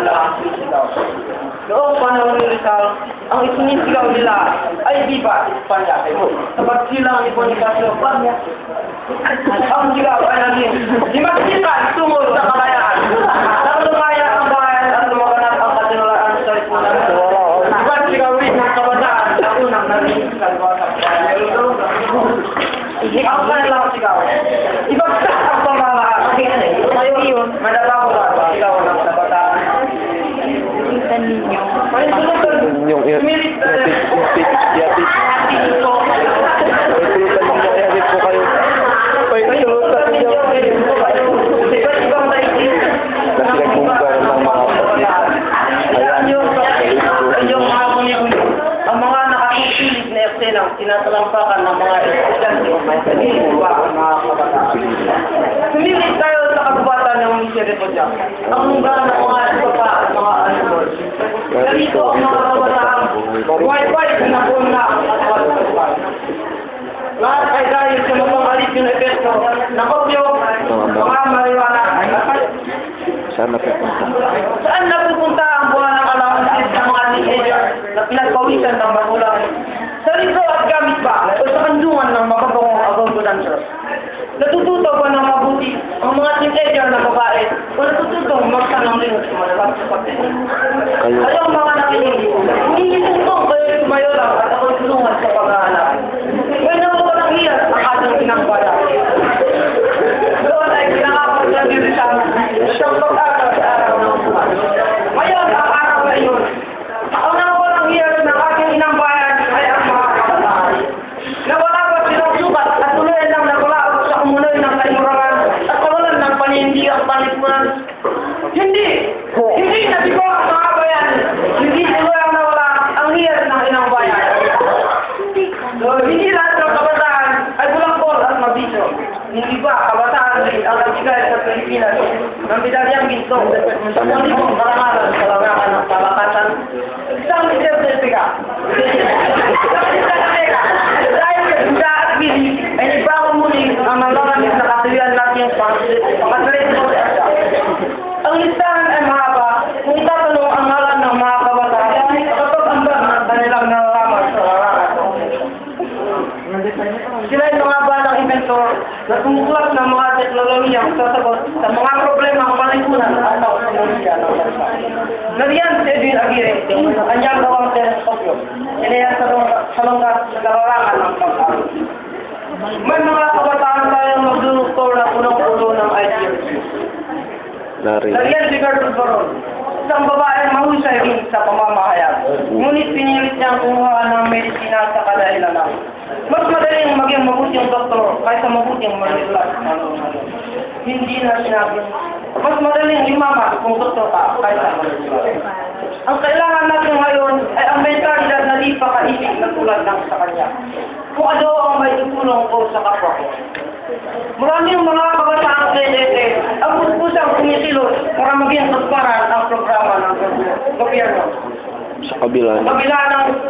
nila sinisigaw. Noong panahon ni Rizal, ang isinisigaw nila ay Viva Espanya. Sapat silang Bonifacio Panya. Ang sigaw ay naging Dimaksikan tungo sa kalayaan. Nang lumaya ang bayan at lumaganap ang katinulaan sa lipunan. Iba't sigaw rin ng kabataan na unang naging kalwa sa bayan. Ang kanilang sigaw. Ibagsak ang pamamahan. Ngayon, madabawan ang sigaw ng kabataan. Ang mga nakakusilig na eksenang tinatalampakan ng mga estudyante o mga kabataan. Sumilit tayo sa kagubatan ng Misericordia. Ang hunggaran ng mga isopa at mga alibol. Ganito ang mga kabataan, buhay-buhay na puna at pagkakupan. Lahat ay dahil sa mapangalit yung epekto ng kopyo, mga mariwana. Saan napupunta? Saan napupunta ang buwan ng alamansis ng mga teenager na pinagpawisan ng magulang? Sa libro at gamit ba o sa kandungan ng mababangong agawgudan Diyos? Natututo ba ng mabuti ang mga teenager na babae o natututong magtanong rin sa madalas sa papel? Kayong mga nakinig, hinihintong kayo tumayo lang at ako'y tulungan sa pag-aanap. May nawawalang hiyas ang ating pinagbayan. Doon ay pinakapag na dirisang siyang pag-aral sa araw ng buwan. Ngayon, ang araw na iyon, ang nawawalang hiyas ng ating inambayan ay ang mga kabataan. Nawala ba silang sukat at tuloy lang nagulao sa umunoy ng kalimurangan at kawalan ng panindi ang panipunan? Hindi! Hindi nabigo ang mga bayan! Hindi tuloy ang nawala ang hiyas ng inang bayan. Hindi lahat ng kabataan ay bulangkol at mabisyo. Hindi ba kabataan rin ang nagigay sa Pilipinas ng bidalyang ginto sa muling kalangalan sa larangan ng palakasan? Isang Diyos-Diyos-Pika. Dahil sa Buddha at Bili ay nagbago muli ang nalalamit na katulian natin pagkatulit mo sa Asya. Ang listahan ay mahaba kung itatanong ang ngalan ng mga kabataan kapag ambag ng kanilang nalalaman sa larangan. Sila ay mga banang inventor na tumuklap ng mga teknolohiyang sasagot sa mga problemang panlipunan at teknolohiya ng bansa. Nariyan si Edwin Aguirre, kanyang gawang teleskopyo, iniyan sa lungkat sa larangan ng pag-aaral. May mga kabataan tayong magduduktor na punong-puno ng IDRC. Nariyan si Gertrude Baron, isang babaeng mahusay rin sa pamamahayag. Ngunit pinilit niyang kumuha ng medisina sa kadahilan lang. Mas madaling maging mabuting doktor kaysa mabuting manulat. Hindi na sinabi. Mas madaling yumaman kung doktor ka kaysa manulat. Ang kailangan natin ngayon ay ang mentalidad na di pa kaibig na tulad ng sa kanya. Kung ano ang may tutulong ko sa kapwa ko. Maraming mga kabataang PDT ang puspusang kumikilos para maging tagparan ang programa ng gobyerno. Sa kabila ng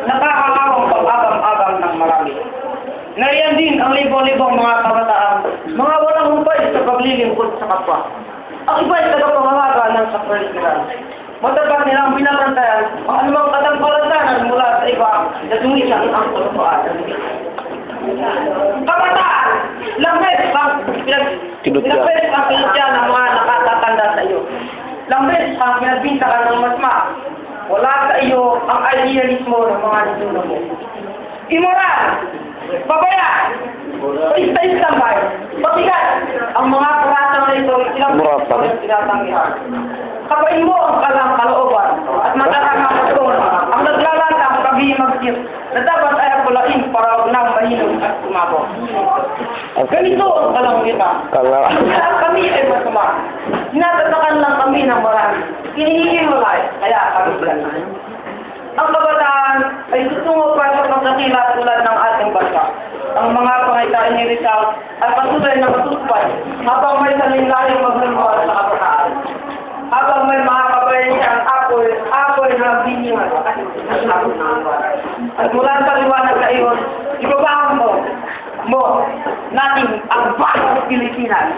nakakawang pag-agam-agam ng marami. Nariyan din ang libong-libong mga kabataan, mga walang humpay sa paglilingkod sa kapwa. Ang iba ay tagapangalaga ng sakralikiran. Matapat nilang binabantayan ang anumang katangkalantanan mula sa iba na dumisan ang pagpapaan. Kabataan! Lambes ang pinagpinutya ng mga nakatatanda sa iyo. Lambes ang pinagbintakan ng masma. Wala sa iyo ang idealismo ng mga nisuno mo. Immoral! Babaya! Ista-istambay! Patigat! Ang mga kurata na ito ilang tinatanggihan. Kapain mo ang kalang kalooban at matarang ang pagkon ang naglalatang pag-iimagsir na dapat ay akulain para unang mahinog at sumabot. Ganito ang kalangitan. Kami ay masama. Sinatatakan lang kami ng marami. Hinihiwalay, kaya kami blanay. Ang kabataan ay tutungo pa sa pagkakila tulad ng ating bansa. Ang mga pangitain ni Rizal ay patuloy na matutupad habang may salinlayong magmamahal sa kabataan. Habang may mga kabayan niyang apoy na biningan at nasabi ng buwan. At mula sa liwanag na iyon, ibabaan mo natin ang bagong Pilipinas.